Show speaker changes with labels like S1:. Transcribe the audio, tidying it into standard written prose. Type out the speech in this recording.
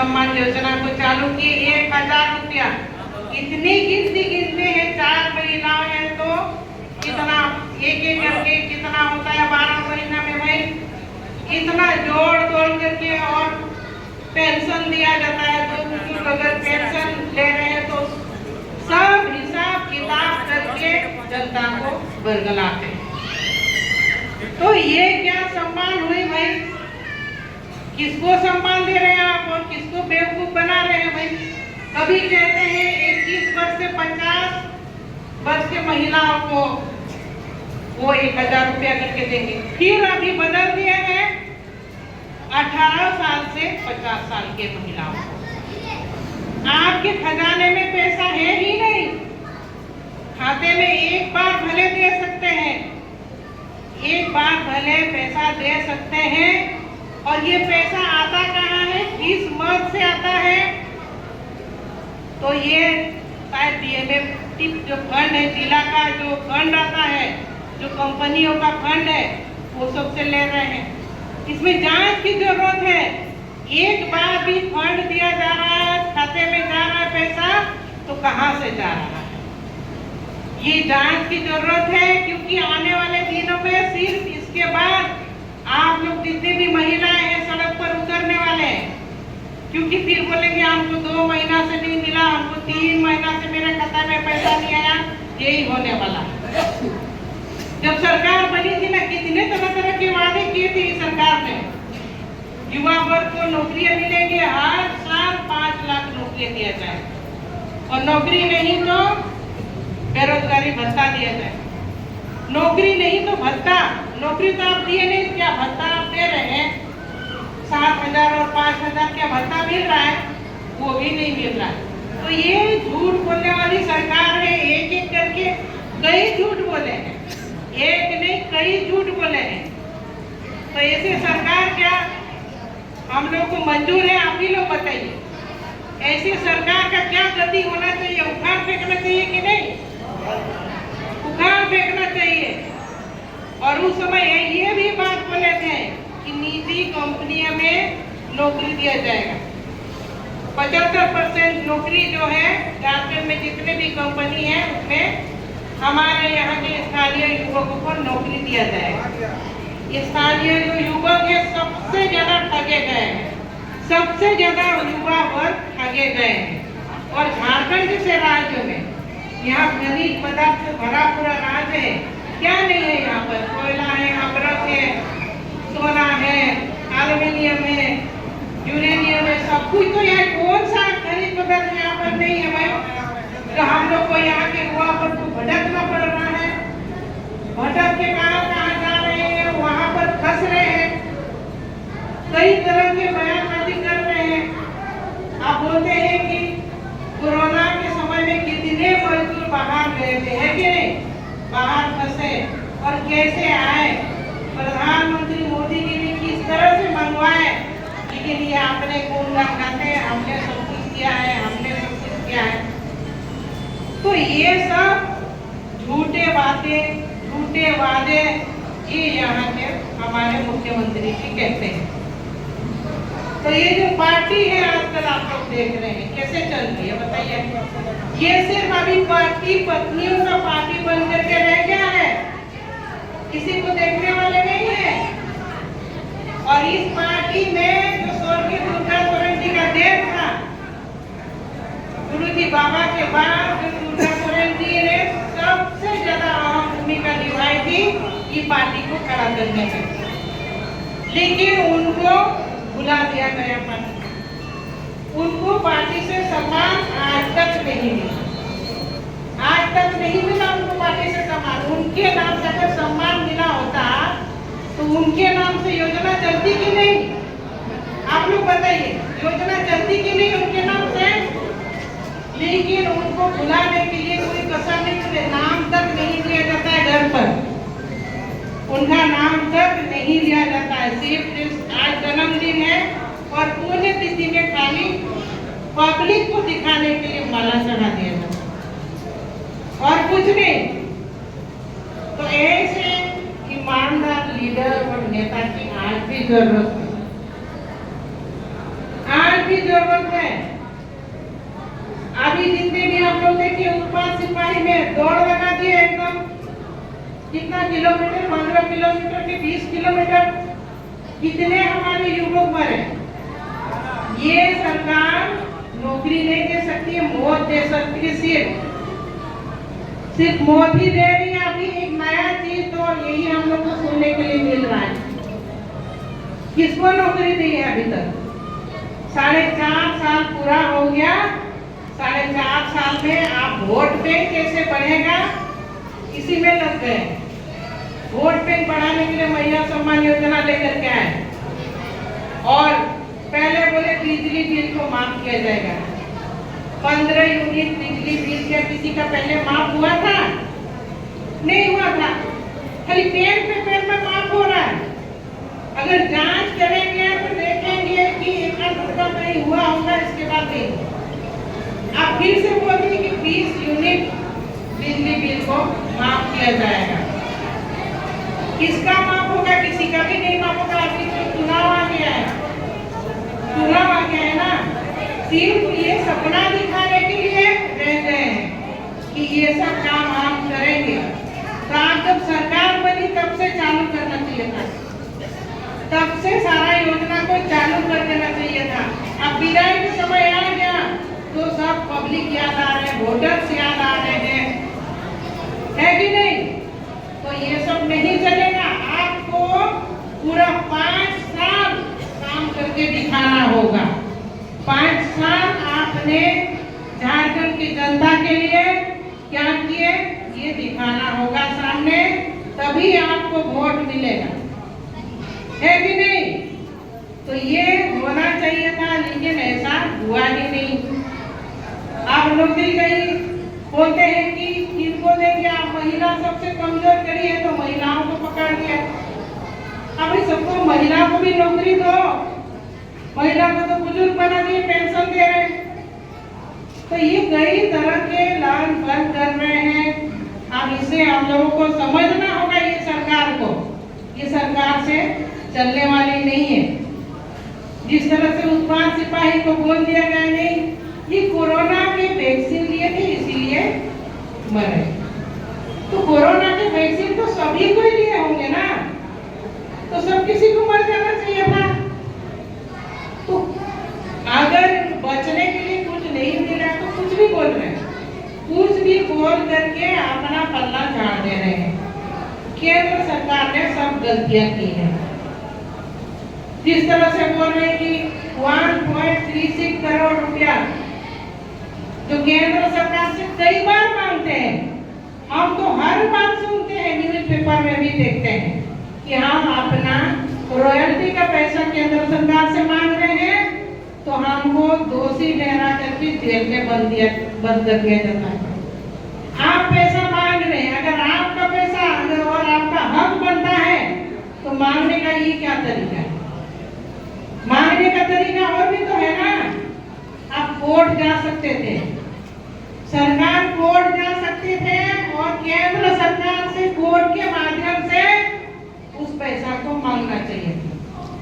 S1: सम्मान योजना को चालू किए। 1000 रुपया, इतनी गिनती है, 4 महिलाएं हैं तो कितना एक करके कितना होता है 12 महीना में भाई, इतना जोड़ तोड़ करके और पेंशन दिया जाता है। तो बुजुर्ग अगर पेंशन ले रहे हैं तो सब हिसाब किताब करके जनता को बरगलाते हैं। तो ये क्या सम्मान हुई भाई? किसको सम्मान दे रहे हैं आप और किसको बेवकूफ बना रहे हैं भाई? कभी कहते हैं 21 वर्ष से 50 वर्ष के महिलाओं को वो 1000 रुपया करके देंगे, फिर अभी बदल दिए हैं 18 साल से 50 साल के महिलाओं को। आपके खजाने में पैसा है ही नहीं, खाते में एक बार भले दे सकते हैं, एक बार भले पैसा दे सकते हैं। और ये पैसा आता कहाँ है? किस मद से आता है? तो ये शायद DMF जो फंड है, जिला का जो फंड आता है, जो कंपनियों का फंड है, वो सबसे ले रहे हैं। इसमें जांच की जरूरत है। एक बार भी फंड दिया जा रहा है, खाते में जा रहा है पैसा, तो कहाँ से जा रहा है? ये जांच की जरूरत है, क्योंकि आने वाले दिनों में सिर्फ इसके बाद आप लोग जितने भी महिलाएं हैं सड़क पर उतरने वाले हैं, क्योंकि फिर बोलेंगे हमको 2 महीना से नहीं मिला, हमको 3 महीना से मेरे खाता में पैसा नहीं आया। यही होने वाला। जब सरकार बनी थी ना, कितने तरह के वादे किए थे इस सरकार ने। युवा वर्ग को नौकरियां मिलेंगी, हर साल 5 लाख नौकरियां दिया जाए, और नौकरी नहीं तो बेरोजगारी भत्ता दिया जाए। नौकरी नहीं तो भत्ता, नौकरी तो आप दिए नहीं, क्या भत्ता आप दे रहे हैं? 7,000 और 5,000 क्या भत्ता मिल रहा है? वो भी नहीं मिल रहा है। तो ये झूठ बोलने वाली सरकार है। एक एक करके कई झूठ बोले हैं, एक नहीं कई झूठ बोले हैं। तो ऐसे सरकार क्या हम लोग को मंजूर है? आप ही लोग बताइए, ऐसी सरकार का क्या गति होना चाहिए? उखाड़ फेंकना चाहिए कि नहीं? उखाड़ फेंकना चाहिए। और उस समय ये भी बात बोले थे कि निजी कंपनियों में नौकरी दिया जाएगा। 75% नौकरी जो है झारखंड में जितने भी कंपनी है उसमें हमारे यहाँ के स्थानीय युवकों को नौकरी दिया जाएगा। स्थानीय जो युवक है सबसे ज्यादा ठगे गए हैं, सबसे ज्यादा युवा वर्ग ठगे गए हैं। और झारखंड जैसे राज्य में यहाँ खनिज पदार्थ से भरा पूरा राज्य है, क्या नहीं है? यहाँ पर कोयला है, अमरक है, सोना है, एल्युमिनियम है, यूरेनियम है, सब कुछ। तो यहाँ कौन सा खनिज पदार्थ यहाँ पर नहीं है भाई? तो हम लोग को यहाँ के युवा वर्ग को भटकना पड़ रहा है। भटक के कहाँ जा रहे हैं? वहाँ पर फंस रहे हैं, कई तरह के बयानबाजी कर रहे हैं। आप बोलते हैं कि कोरोना के समय में कितने मजदूर बाहर गए थे, है कि नहीं? बाहर फंसे और कैसे आए? प्रधानमंत्री मोदी जी ने किस तरह से मंगवाए, लेकिन ये आपने कौन रखाते हैं, हमने सब कुछ किया है, हमने सब कुछ किया है। तो ये सब झूठे बातें, झूठे वादे ये यहाँ के हमारे मुख्यमंत्री जी कहते हैं। तो ये जो पार्टी है आजकल आप लोग देख रहे हैं कैसे चल रही है, बताइए? ये सिर्फ अभी पार्टी पत्नियों का पार्टी बन करके रह गया है, किसी को देखने वाले नहीं है। और इस पार्टी में जो स्वर्गीय दुर्गा सोरेन जी का देश था, गुरु जी बाबा के बाद दुर्गा सोरेन जी ने सबसे ज्यादा अहम भूमिका निभाई थी ये पार्टी को खड़ा करने में, लेकिन उनको बुला दिया गया पार्टी। उनको पार्टी से सम्मान आज तक नहीं मिला, आज तक नहीं मिला उनको पार्टी से सम्मान। उनके नाम से अगर सम्मान मिला होता तो उनके नाम से योजना चलती कि नहीं? आप लोग बताइए, योजना चलती कि नहीं उनके नाम से? लेकिन उनको बुलाने के लिए कोई कसर नहीं करे, नाम तक नहीं लिया जाता है घर पर, उनका नाम तक नहीं लिया जाता है। सिर्फ आज जन्मदिन है और पुण्यतिथि में खाली पब्लिक को दिखाने के लिए माला चढ़ा दिया जाता है और कुछ नहीं। तो ऐसे ईमानदार लीडर और नेता की आज भी जरूरत है, आज भी जरूरत है। अभी जितने भी हम लोग देखिए उत्पाद सिपाही में दौड़ लगा दिए एकदम, कितना किलोमीटर, 15 किलोमीटर के 20 किलोमीटर, कितने हमारे युवक मरे। ये सरकार नौकरी नहीं दे सकती है, मौत दे सकती है। सिर्फ मौत ही दे रही है। अभी एक नया चीज तो यही हम लोग को सुनने के लिए मिल रहा है। किसको नौकरी दी है अभी तक? 4.5 साल पूरा हो गया। 4.5 साल में आप वोट बैंक कैसे बढ़ेगा इसी में लग गए। वोट बैंक बढ़ाने के लिए महिला सम्मान योजना लेकर के आए और पहले बोले बिजली बिल को माफ किया जाएगा। 15 यूनिट बिजली बिल क्या किसी का पहले माफ हुआ था? नहीं हुआ था, खाली पेन पे पेन में माफ हो रहा है। अगर जांच करेंगे तो देखेंगे कि 1 रुपया कहीं हुआ होगा, इसके बाद नहीं। आप फिर से बोलिए कि 20 यूनिट बिजली बिल को माफ किया जाएगा। किसका माफ होगा? किसी का भी नहीं माफ होगा। अभी तो चुनाव आ गया है, चुनाव आ गया है ना, सिर्फ ये सपना दिखाने के लिए रह गए हैं कि ये सब काम हम करेंगे। तो आप जब सरकार बनी तब से चालू करना चाहिए था, तब से सारा योजना को चालू कर देना चाहिए था। अब विदाई के समय आ गया तो सब पब्लिक याद आ रहे हैं, वोटर्स याद आ रहे हैं, है कि नहीं? तो ये सब नहीं चलेगा। आपको पूरा 5 साल काम करके दिखाना होगा। 5 साल आपने झारखंड की जनता के लिए क्या किए ये दिखाना होगा सामने, तभी आपको वोट मिलेगा, है कि नहीं? तो ये होना चाहिए था, लेकिन ऐसा हुआ ही नहीं। आप लोग भी कहीं बोलते हैं कि किनको देंगे, आप महिला सबसे कमजोर करी है तो महिलाओं को पकड़ दिया। अभी सबको महिला को भी नौकरी दो, महिला को तो बुजुर्ग बना दिए, पेंशन दे रहे हैं। तो ये कई तरह के लाल बंद कर रहे हैं। अब इसे हम लोगों को समझना होगा। ये सरकार को, ये सरकार से चलने वाली नहीं है। जिस तरह से उत्पाद सिपाही को बोल दिया गया, नहीं ये कोरोना के वैक्सीन लिए थे इसीलिए मरे। तो कोरोना के वैक्सीन तो सभी को ही लिए होंगे ना, तो सब किसी को मर जाना चाहिए था। तो अगर बचने के लिए कुछ नहीं मिला तो कुछ भी बोल रहे हैं, कुछ भी बोल करके अपना पल्ला झाड़ दे रहे हैं। केंद्र सरकार ने सब गलतियां की हैं। जिस तरह से बोल रहे हैं कि 1.36 करोड़ रुपया जो केंद्र सरकार से कई बार मांगते हैं, हम तो हर बार सुनते हैं, न्यूज पेपर में भी देखते हैं कि हम अपना रॉयल्टी का पैसा केंद्र सरकार से मांग रहे हैं, तो हमको दोषी ठहरा करके जेल में बंद कर दिया जाता है। आप पैसा मांग रहे हैं, अगर आपका पैसा और आपका हक बनता है तो मांगने का ये क्या तरीका है? मांगने का तरीका और भी तो है ना। आप कोर्ट जा सकते थे, सरकार कोर्ट जा सकते थे और केंद्र सरकार से कोर्ट के माध्यम से उस पैसा को मांगना चाहिए।